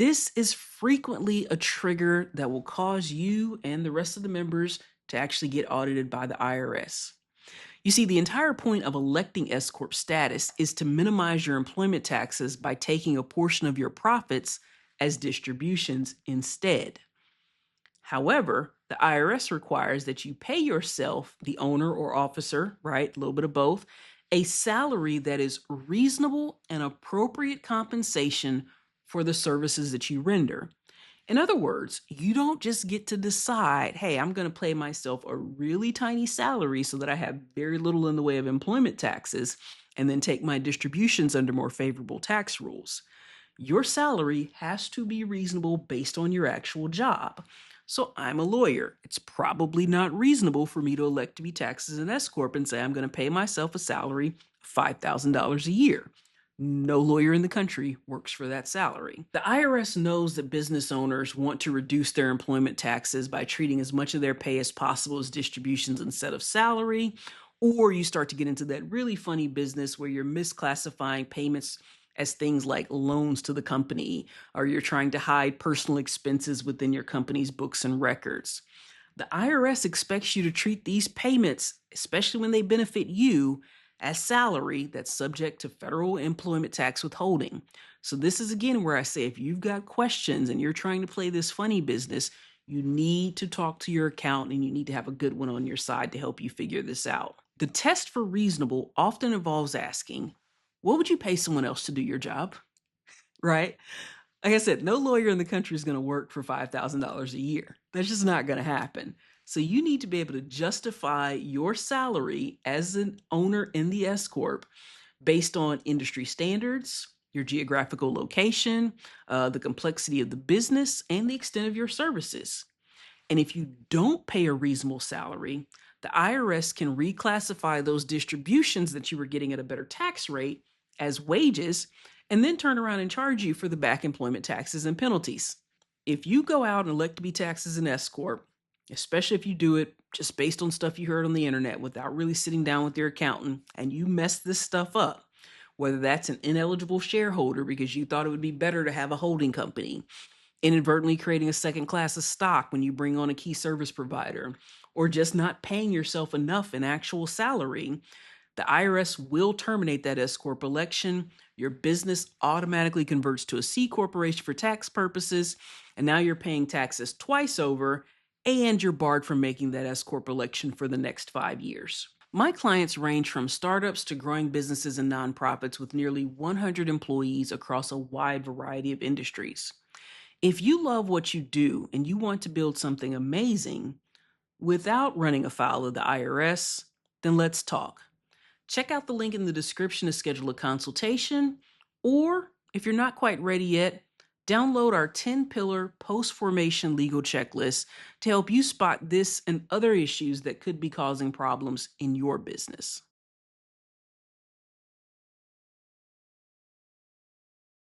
This is frequently a trigger that will cause you and the rest of the members to actually get audited by the IRS. You see, the entire point of electing S Corp status is to minimize your employment taxes by taking a portion of your profits as distributions instead. However, the IRS requires that you pay yourself, the owner or officer, right, a little bit of both, a salary that is reasonable and appropriate compensation for the services that you render. In other words, you don't just get to decide, hey, I'm going to pay myself a really tiny salary so that I have very little in the way of employment taxes and then take my distributions under more favorable tax rules. Your salary has to be reasonable based on your actual job. So I'm a lawyer. It's probably not reasonable for me to elect to be taxed as an S Corp and say I'm going to pay myself a salary of $5,000 a year. No lawyer in the country works for that salary. The IRS knows that business owners want to reduce their employment taxes by treating as much of their pay as possible as distributions instead of salary, or you start to get into that really funny business where you're misclassifying payments as things like loans to the company, or you're trying to hide personal expenses within your company's books and records. The IRS expects you to treat these payments, especially when they benefit you, as salary that's subject to federal employment tax withholding. So this is again where I say if you've got questions and you're trying to play this funny business, you need to talk to your accountant and you need to have a good one on your side to help you figure this out. The test for reasonable often involves asking, what would you pay someone else to do your job? Right? Like I said, no lawyer in the country is going to work for $5,000 a year. That's just not going to happen. So you need to be able to justify your salary as an owner in the S Corp based on industry standards, your geographical location, the complexity of the business, and the extent of your services. And if you don't pay a reasonable salary, the IRS can reclassify those distributions that you were getting at a better tax rate as wages and then turn around and charge you for the back employment taxes and penalties. If you go out and elect to be taxed as an S Corp, especially if you do it just based on stuff you heard on the internet without really sitting down with your accountant, and you mess this stuff up, whether that's an ineligible shareholder because you thought it would be better to have a holding company, inadvertently creating a second class of stock when you bring on a key service provider, or just not paying yourself enough in actual salary, the IRS will terminate that S Corp election. Your business automatically converts to a C corporation for tax purposes, and now you're paying taxes twice over, and you're barred from making that S Corp election for the next 5 years. My clients range from startups to growing businesses and nonprofits with nearly 100 employees across a wide variety of industries. If you love what you do and you want to build something amazing without running afoul of the IRS, then let's talk. Check out the link in the description to schedule a consultation, or if you're not quite ready yet, download our 10-pillar post-formation legal checklist to help you spot this and other issues that could be causing problems in your business.